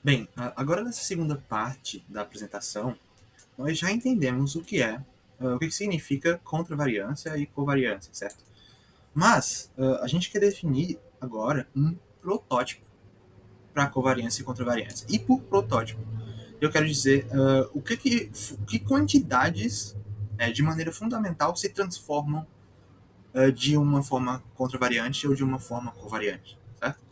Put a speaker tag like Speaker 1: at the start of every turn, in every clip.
Speaker 1: Bem, agora nessa segunda parte da apresentação, nós já entendemos o que significa contravariância e covariância, certo? Mas a gente quer definir agora um protótipo para covariância e contravariância. E por protótipo, eu quero dizer que quantidades, de maneira fundamental, se transformam de uma forma contravariante ou de uma forma covariante, certo?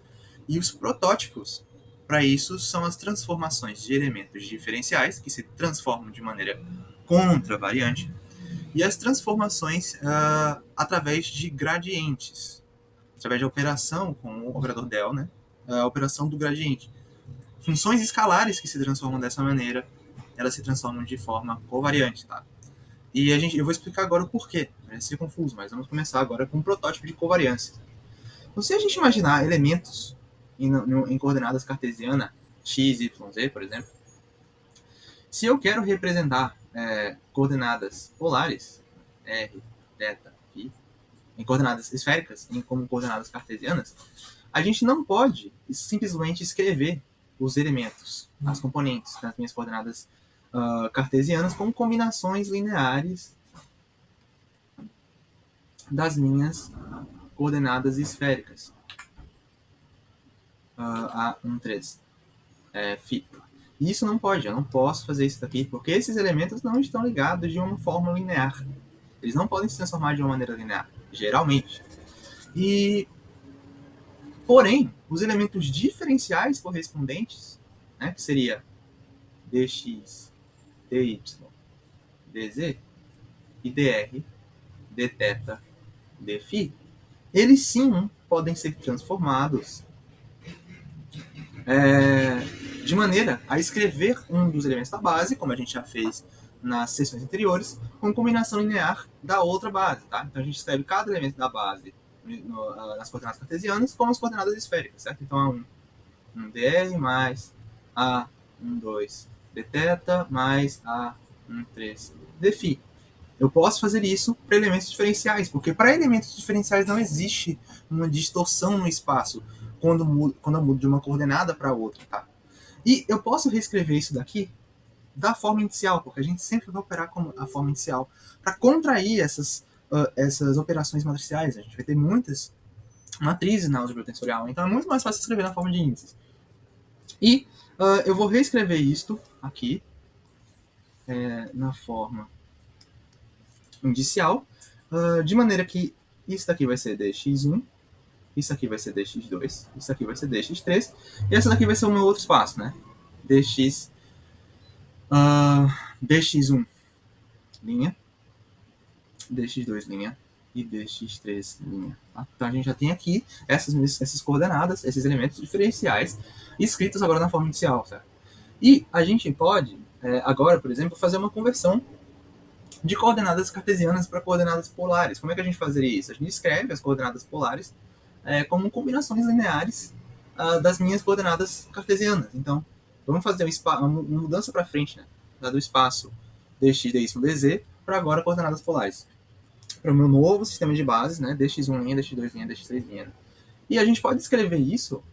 Speaker 1: E os protótipos, para isso, são as transformações de elementos diferenciais, que se transformam de maneira contravariante, e as transformações através de gradientes, através de operação com o operador del, né? A operação do gradiente. Funções escalares que se transformam dessa maneira, elas se transformam de forma covariante, tá? E eu vou explicar agora o porquê, parece ser confuso, mas vamos começar agora com um protótipo de covariância. Então, se a gente imaginar elementos em coordenadas cartesianas, x, y, z, por exemplo, se eu quero representar coordenadas polares, r, θ, φ, em coordenadas esféricas, como coordenadas cartesianas, a gente não pode simplesmente escrever os elementos, as componentes das minhas coordenadas cartesianas como combinações lineares das minhas coordenadas esféricas. A1, 3, φ. E isso não pode, eu não posso fazer isso daqui, porque esses elementos não estão ligados de uma forma linear. Eles não podem se transformar de uma maneira linear, geralmente. Porém, os elementos diferenciais correspondentes, né, que seria dx, dy, dz e dr, dθ, dφ, eles sim podem ser transformados de maneira a escrever um dos elementos da base, como a gente já fez nas sessões anteriores, com combinação linear da outra base. Tá? Então a gente escreve cada elemento da base nas coordenadas cartesianas como as coordenadas esféricas, certo? Então A1 dr mais A1 2 dθ mais A1 3 dφ. Eu posso fazer isso para elementos diferenciais, porque para elementos diferenciais não existe uma distorção no espaço quando eu mudo de uma coordenada para outra, tá? E eu posso reescrever isso daqui da forma inicial, porque a gente sempre vai operar com a forma inicial, para contrair essas operações matriciais. A gente vai ter muitas matrizes na álgebra tensorial, então é muito mais fácil escrever na forma de índices. E eu vou reescrever isto aqui na forma indicial, de maneira que isso daqui vai ser dx1, isso aqui vai ser dx2, isso aqui vai ser dx3, e essa daqui vai ser o meu outro espaço, né? dx1 linha, dx2 linha e dx3 linha. Tá? Então a gente já tem aqui essas coordenadas, esses elementos diferenciais escritos agora na forma inicial, certo? E a gente pode, agora, por exemplo, fazer uma conversão de coordenadas cartesianas para coordenadas polares. Como é que a gente fazeria isso? A gente escreve as coordenadas polares como combinações lineares das minhas coordenadas cartesianas. Então, vamos fazer uma mudança para frente, né? Do espaço dx, dy, dz para agora coordenadas polares. Para o meu novo sistema de bases, né? dx1 linha, dx2 linha, dx3 linha. E a gente pode escrever isso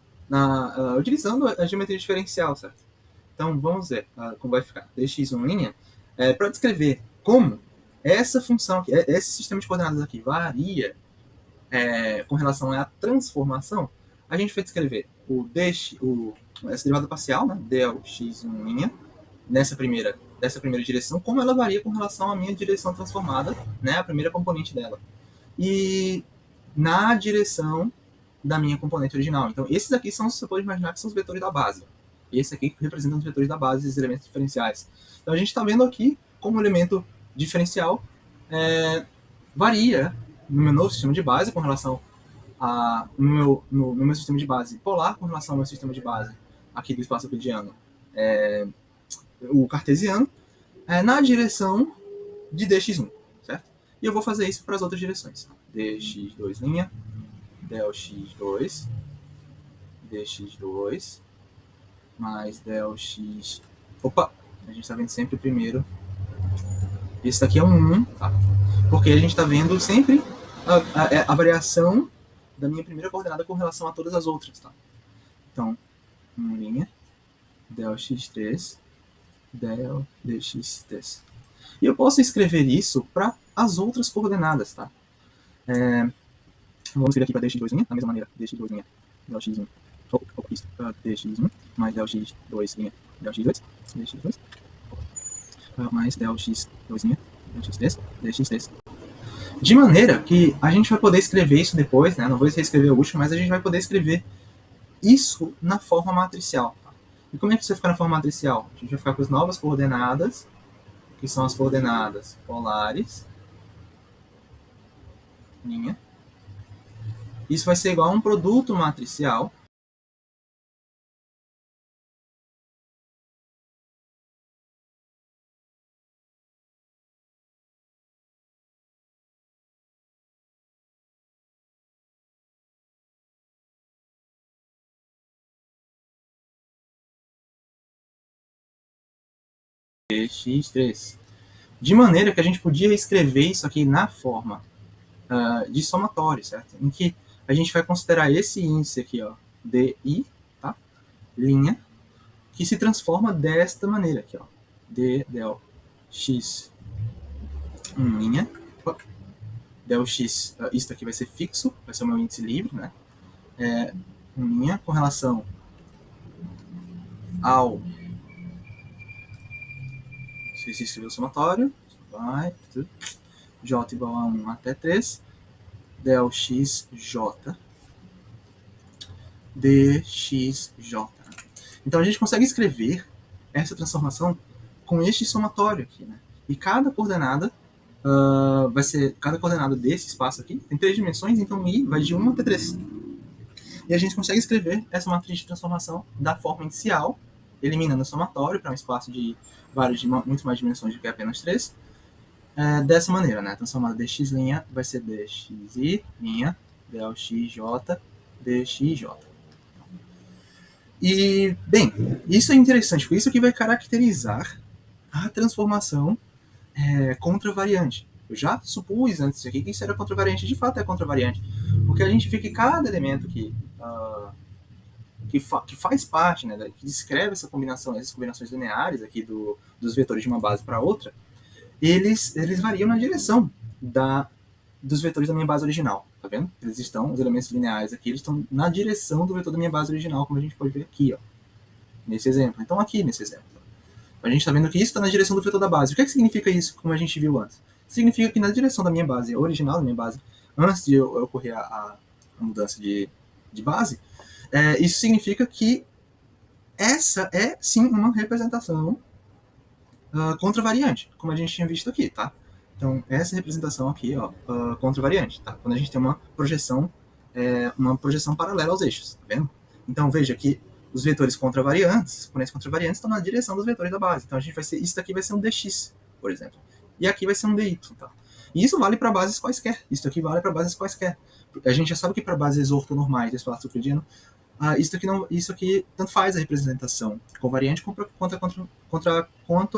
Speaker 1: utilizando a geometria diferencial, certo? Então, vamos ver como vai ficar. dx1 linha, para descrever como essa função aqui, esse sistema de coordenadas aqui varia com relação à transformação, a gente vai descrever essa derivada parcial, né, del x1', dessa primeira direção, como ela varia com relação à minha direção transformada, né, a primeira componente dela. E na direção da minha componente original. Então, esses aqui você pode imaginar que são os vetores da base. E esse aqui representa os vetores da base, esses elementos diferenciais. Então, a gente está vendo aqui como o elemento diferencial varia no meu novo sistema de base com relação no meu sistema de base polar com relação ao meu sistema de base aqui do espaço euclidiano, o cartesiano, na direção de dx1, certo? E eu vou fazer isso para as outras direções. dx2 linha, del x2, dx2, mais del x... Opa! A gente está vendo sempre o primeiro. Esse daqui é um 1, tá? Porque a gente está vendo sempre a variação da minha primeira coordenada com relação a todas as outras, tá? Então, 1 linha, del x3, del dx3. E eu posso escrever isso para as outras coordenadas, tá? Vamos escrever aqui para dx2', da mesma maneira, dx2', del x1, isso, dx1, mais del x2', del x2, dx2, mais del x2', del x3, dx3. De maneira que a gente vai poder escrever isso depois, né? Não vou reescrever o último, mas a gente vai poder escrever isso na forma matricial. Tá? E como é que isso vai ficar na forma matricial? A gente vai ficar com as novas coordenadas, que são as coordenadas polares, linha. Isso vai ser igual a um produto matricial x3. De maneira que a gente podia escrever isso aqui na forma de somatório, certo? Em que a gente vai considerar esse índice aqui, ó, DI, tá? Linha, que se transforma desta maneira aqui, ó. D del x linha, del x, isso aqui vai ser fixo, vai ser o meu índice livre, né? Linha com relação ao se escrever o somatório, vai, j igual a 1 até 3, del xj dxj. Então a gente consegue escrever essa transformação com este somatório aqui, né? E cada coordenada vai ser, cada coordenada desse espaço aqui tem 3 dimensões, então i vai de 1 até 3. E a gente consegue escrever essa matriz de transformação da forma inicial, eliminando o somatório para um espaço de muito mais dimensões do que apenas 3. Dessa maneira, né? Transformada dx' vai ser dxi', del xj, dxj. E, bem, isso é interessante, porque isso aqui vai caracterizar a transformação contravariante. Eu já supus antes aqui que isso era contravariante, de fato é contravariante, porque a gente vê que cada elemento que faz parte, né, que descreve essa combinação, essas combinações lineares aqui dos vetores de uma base para outra, eles variam na direção dos vetores da minha base original, tá vendo? Os elementos lineares aqui, eles estão na direção do vetor da minha base original, como a gente pode ver aqui, ó, nesse exemplo. Então aqui nesse exemplo. A gente está vendo que isso está na direção do vetor da base. O que é que significa isso, como a gente viu antes? Significa que na direção da minha base original, da minha base, antes de ocorrer a mudança de base, isso significa que essa é sim uma representação contravariante, como a gente tinha visto aqui, tá? Então, essa representação aqui, ó, contravariante, tá? Quando a gente tem uma projeção paralela aos eixos, tá vendo? Então, veja que os vetores contravariantes, os exponentes contravariantes, estão na direção dos vetores da base. Então, isso daqui vai ser um dx, por exemplo. E aqui vai ser um dy, tá? E isso vale para bases quaisquer. Isso aqui vale para bases quaisquer. A gente já sabe que para bases ortonormais do espaço euclidiano, isso aqui tanto faz a representação covariante quanto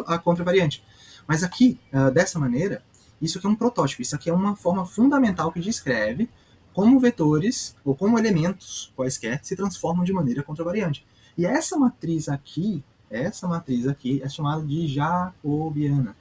Speaker 1: a contravariante. Mas aqui, dessa maneira, isso aqui é um protótipo. Isso aqui é uma forma fundamental que descreve como vetores ou como elementos quaisquer se transformam de maneira contravariante. E essa matriz aqui é chamada de jacobiana,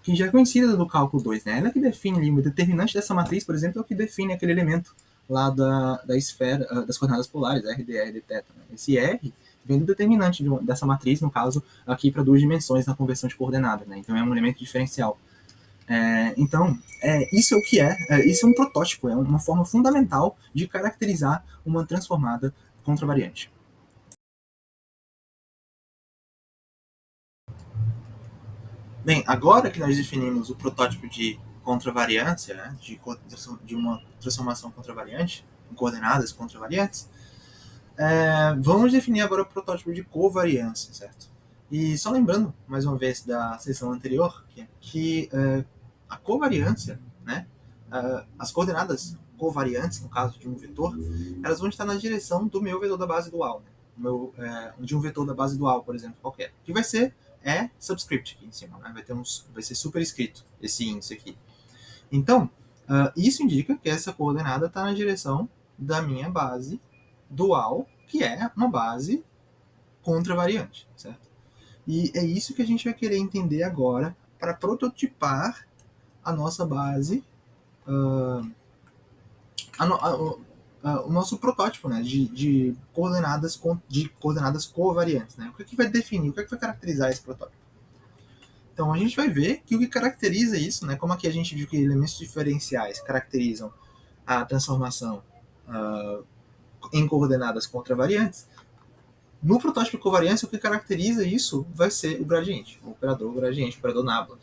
Speaker 1: que já é conhecida do cálculo 2, né? Ela que define o determinante dessa matriz, por exemplo, é o que define aquele elemento lá da esfera, das coordenadas polares, R, dr, dθ. Né? Esse R vem do determinante dessa matriz, no caso, aqui para 2 dimensões na conversão de coordenadas, né? Então é um elemento diferencial. Então, isso é o que isso é um protótipo, é uma forma fundamental de caracterizar uma transformada contravariante. Bem, agora que nós definimos o protótipo de contravariância, né, de uma transformação contravariante, em coordenadas contravariantes, vamos definir agora o protótipo de covariância, certo? E só lembrando, mais uma vez, da sessão anterior, que a covariância, né, as coordenadas covariantes, no caso de um vetor, elas vão estar na direção do meu vetor da base dual, né? De um vetor da base dual, por exemplo, qualquer, que vai ser subscript aqui em cima, né? Vai ser superescrito esse índice aqui. Então, isso indica que essa coordenada está na direção da minha base dual, que é uma base contravariante, certo? E é isso que a gente vai querer entender agora para prototipar a nossa base, o nosso protótipo, né, de coordenadas covariantes. Né? O que vai definir, o que vai caracterizar esse protótipo? Então a gente vai ver que o que caracteriza isso, né, como aqui a gente viu que elementos diferenciais caracterizam a transformação em coordenadas contravariantes, no protótipo de covariância o que caracteriza isso vai ser o gradiente, o operador gradiente, o operador nabla.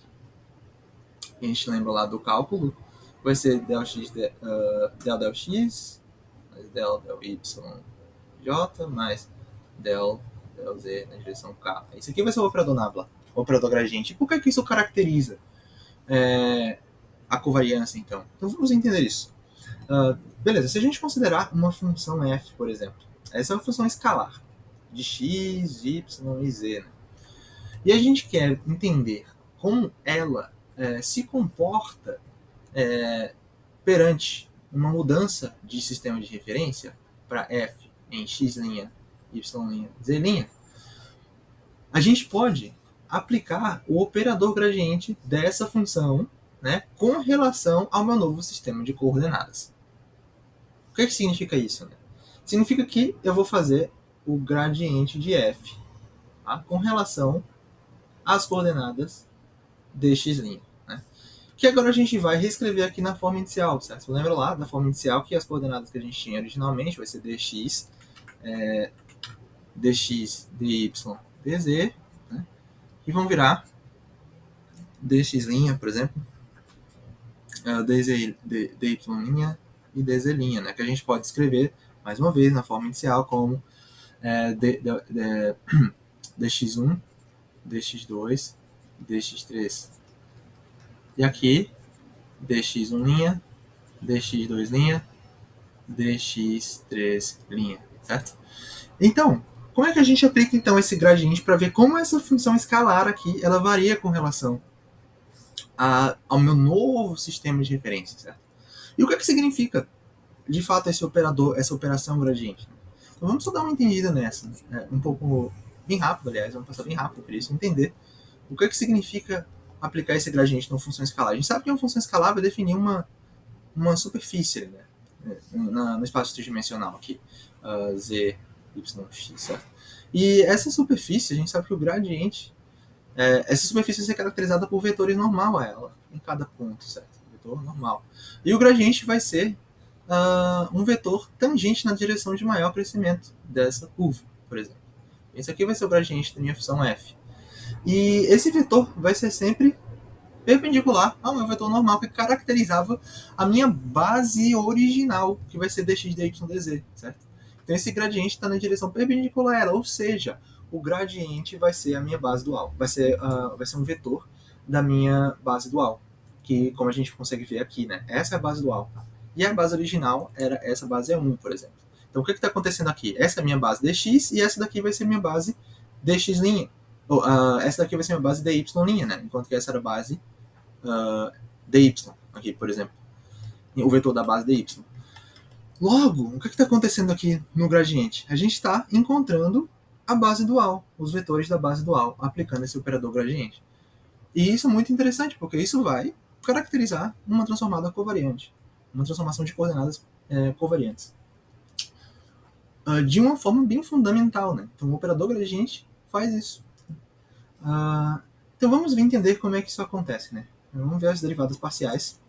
Speaker 1: A gente lembra lá do cálculo, vai ser del x, del x, mais del y j, mais del z na direção k. Isso aqui vai ser o operador nabla, o operador gradiente. E por que isso caracteriza a covariância, então? Então vamos entender isso. Beleza, se a gente considerar uma função f, por exemplo, essa é uma função escalar, de x, y e z. Né? E a gente quer entender como ela se comporta perante uma mudança de sistema de referência para f em x', y', z'. A gente pode aplicar o operador gradiente dessa função, né, com relação ao meu novo sistema de coordenadas. O que significa isso? Né? Significa que eu vou fazer o gradiente de f, tá, com relação às coordenadas dx'. Né? Que agora a gente vai reescrever aqui na forma inicial, certo? Você lembra lá da forma inicial que as coordenadas que a gente tinha originalmente vai ser dx, dx, dy, dz, né? E vão virar dx', por exemplo, dy' e dz', né? Que a gente pode escrever, mais uma vez, na forma inicial como dx1, dx2, dx3. E aqui, dx1', dx2', dx3', certo? Então, como é que a gente aplica então esse gradiente para ver como essa função escalar aqui ela varia com relação ao meu novo sistema de referência, certo? E o que significa, de fato, esse operador, essa operação gradiente? Então vamos só dar uma entendida nessa, né? Um pouco bem rápido, aliás, vamos passar bem rápido para isso, entender o que significa aplicar esse gradiente numa função escalar. A gente sabe que uma função escalar vai definir uma superfície, né, no espaço tridimensional aqui, z, y, x, certo? E essa superfície, a gente sabe que o gradiente, essa superfície vai ser caracterizada por vetores normal a ela, em cada ponto, certo? Vetor normal. E o gradiente vai ser um vetor tangente na direção de maior crescimento dessa curva, por exemplo. Esse aqui vai ser o gradiente da minha função f. E esse vetor vai ser sempre perpendicular ao meu vetor normal que caracterizava a minha base original, que vai ser dx, dy, dz, certo? Então esse gradiente está na direção perpendicular a ela, ou seja, o gradiente vai ser a minha base dual, vai ser um vetor da minha base dual, que como a gente consegue ver aqui, né? Essa é a base dual. E a base original era essa base é 1, por exemplo. Então o que está acontecendo aqui? Essa é a minha base dx e essa daqui vai ser minha base dx'. Essa daqui vai ser minha base dy', né? Enquanto que essa era a base dy, aqui, por exemplo. O vetor da base dy. Logo, o que está acontecendo aqui no gradiente? A gente está encontrando a base dual, os vetores da base dual, aplicando esse operador gradiente. E isso é muito interessante, porque isso vai caracterizar uma transformada covariante, uma transformação de coordenadas covariantes. De uma forma bem fundamental, né? Então, o operador gradiente faz isso. Então, vamos entender como é que isso acontece, né? Vamos ver as derivadas parciais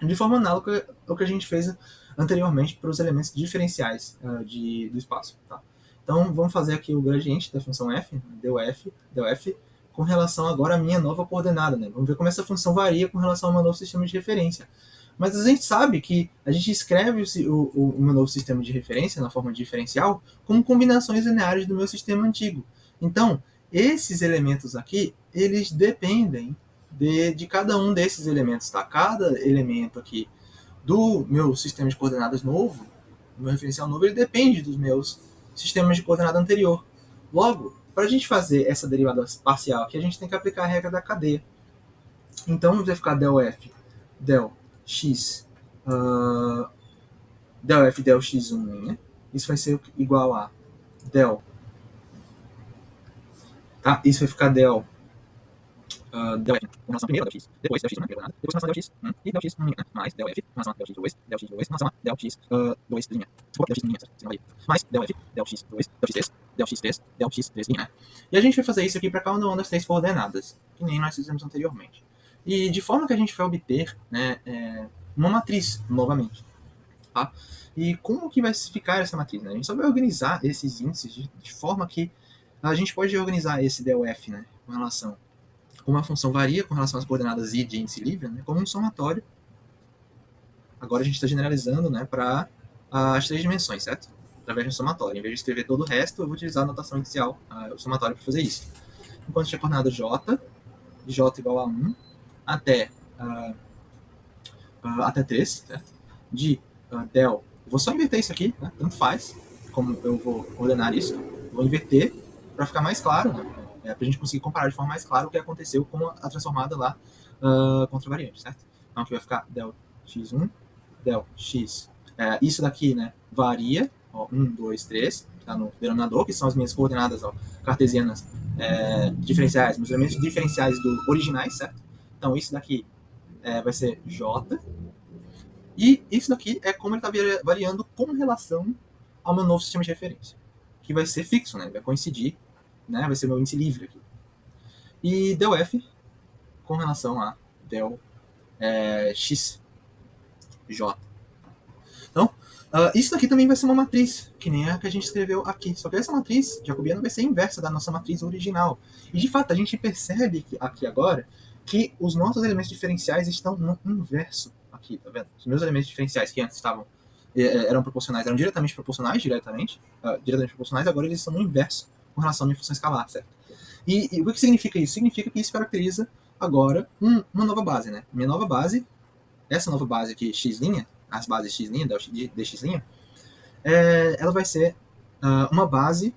Speaker 1: de forma análoga ao que a gente fez anteriormente para os elementos diferenciais do espaço. Tá? Então, vamos fazer aqui o gradiente da função f, del f, com relação agora à minha nova coordenada. Né? Vamos ver como essa função varia com relação ao meu novo sistema de referência. Mas a gente sabe que a gente escreve o meu novo sistema de referência na forma diferencial como combinações lineares do meu sistema antigo. Então, esses elementos aqui, eles dependem de cada um desses elementos. Tá? Cada elemento aqui do meu sistema de coordenadas novo, do meu referencial novo, ele depende dos meus sistemas de coordenada anterior. Logo, para a gente fazer essa derivada parcial aqui, a gente tem que aplicar a regra da cadeia. Então, vai ficar del f, del x, del f, del x1', isso vai ser igual a del Tá? Isso vai ficar del del f com relação a primeiro, del x, depois del x 1, né, depois com relação a del x 1 e del x 1, mais del f com relação a del x 2, del x 2 com relação a del x 2 linha. Desculpa, del x linha, mais del f, del x 2, del x 3, del x 3, del x 3 linha, né? E a gente vai fazer isso aqui para cada uma das três coordenadas, que nem nós fizemos anteriormente. E de forma que a gente vai obter, né, uma matriz, novamente. Tá? E como que vai ficar essa matriz? Né? A gente só vai organizar esses índices de forma que a gente pode organizar esse del f, né, com relação como a função varia com relação às coordenadas i de índice livre, né, como um somatório. Agora a gente está generalizando, né, para as três dimensões, certo? Através de um somatório. Em vez de escrever todo o resto, eu vou utilizar a notação inicial, o somatório, para fazer isso. Enquanto a coordenada j, de j igual a 1, até 3, certo? De del, vou só inverter isso aqui, né? Tanto faz, como eu vou ordenar isso, vou inverter para ficar mais claro, né? Para a gente conseguir comparar de forma mais clara o que aconteceu com a transformada lá contra a variante, certo? Então aqui vai ficar del x1, del x. Isso daqui, né, varia, ó, 1, 2, 3, está no denominador, que são as minhas coordenadas ó, cartesianas diferenciais, meus elementos diferenciais do originais, certo? Então isso daqui vai ser j, e isso daqui é como ele está variando com relação ao meu novo sistema de referência, que vai ser fixo, né? Vai coincidir, né? Vai ser meu índice livre aqui. E del f com relação a del x, j. Então, isso daqui também vai ser uma matriz, que nem a que a gente escreveu aqui. Só que essa matriz jacobiana vai ser inversa da nossa matriz original. E, de fato, a gente percebe aqui agora que os nossos elementos diferenciais estão no inverso aqui, tá vendo? Os meus elementos diferenciais que antes eram proporcionais, eram diretamente proporcionais, agora eles são no inverso com relação à minha função escalar, certo? E o que significa isso? Significa que isso caracteriza agora uma nova base, né? Minha nova base, essa nova base aqui, x', as bases x', dx', ela vai ser uma base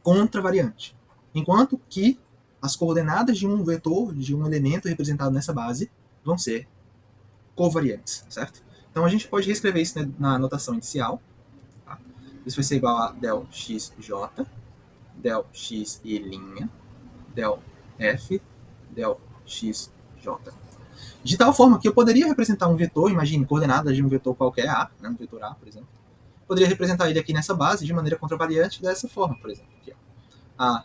Speaker 1: contravariante. Enquanto que as coordenadas de um vetor, de um elemento representado nessa base, vão ser covariantes, certo? Então a gente pode reescrever isso na notação inicial. Tá? Isso vai ser igual a del xj, del x e', del f, del xj. De tal forma que eu poderia representar um vetor, imagine, coordenadas de um vetor qualquer, A, né, um vetor A, por exemplo. Poderia representar ele aqui nessa base de maneira contravariante dessa forma, por exemplo. Aqui, ó.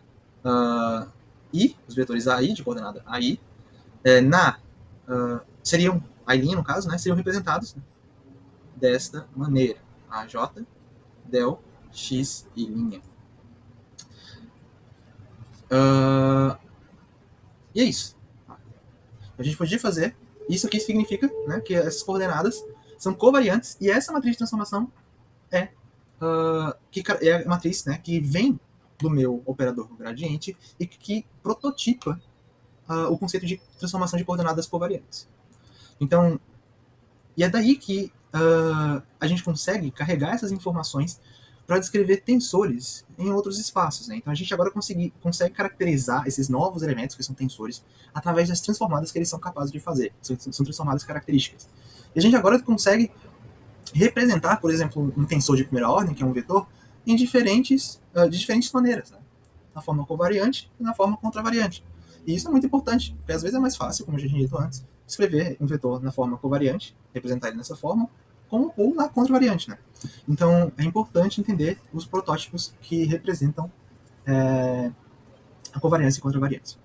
Speaker 1: I, os vetores AI, de coordenada AI, seriam, a linha no caso, né, seriam representados desta maneira. AJ, del, x e linha. E é isso. A gente podia fazer. Isso aqui significa, né, que essas coordenadas são covariantes e essa matriz de transformação é a matriz, né, que vem do meu operador gradiente e que prototipa o conceito de transformação de coordenadas covariantes. Então, e é daí que a gente consegue carregar essas informações para descrever tensores em outros espaços. Né? Então a gente agora consegue caracterizar esses novos elementos que são tensores através das transformadas que eles são capazes de fazer. São transformadas características. E a gente agora consegue representar, por exemplo, um tensor de primeira ordem, que é um vetor, de diferentes maneiras. Né? Na forma covariante e na forma contravariante. E isso é muito importante, porque às vezes é mais fácil, como eu já tinha dito antes, escrever um vetor na forma covariante, representar ele dessa forma, ou na contravariante. Né? Então, é importante entender os protótipos que representam a covariância e contravariância.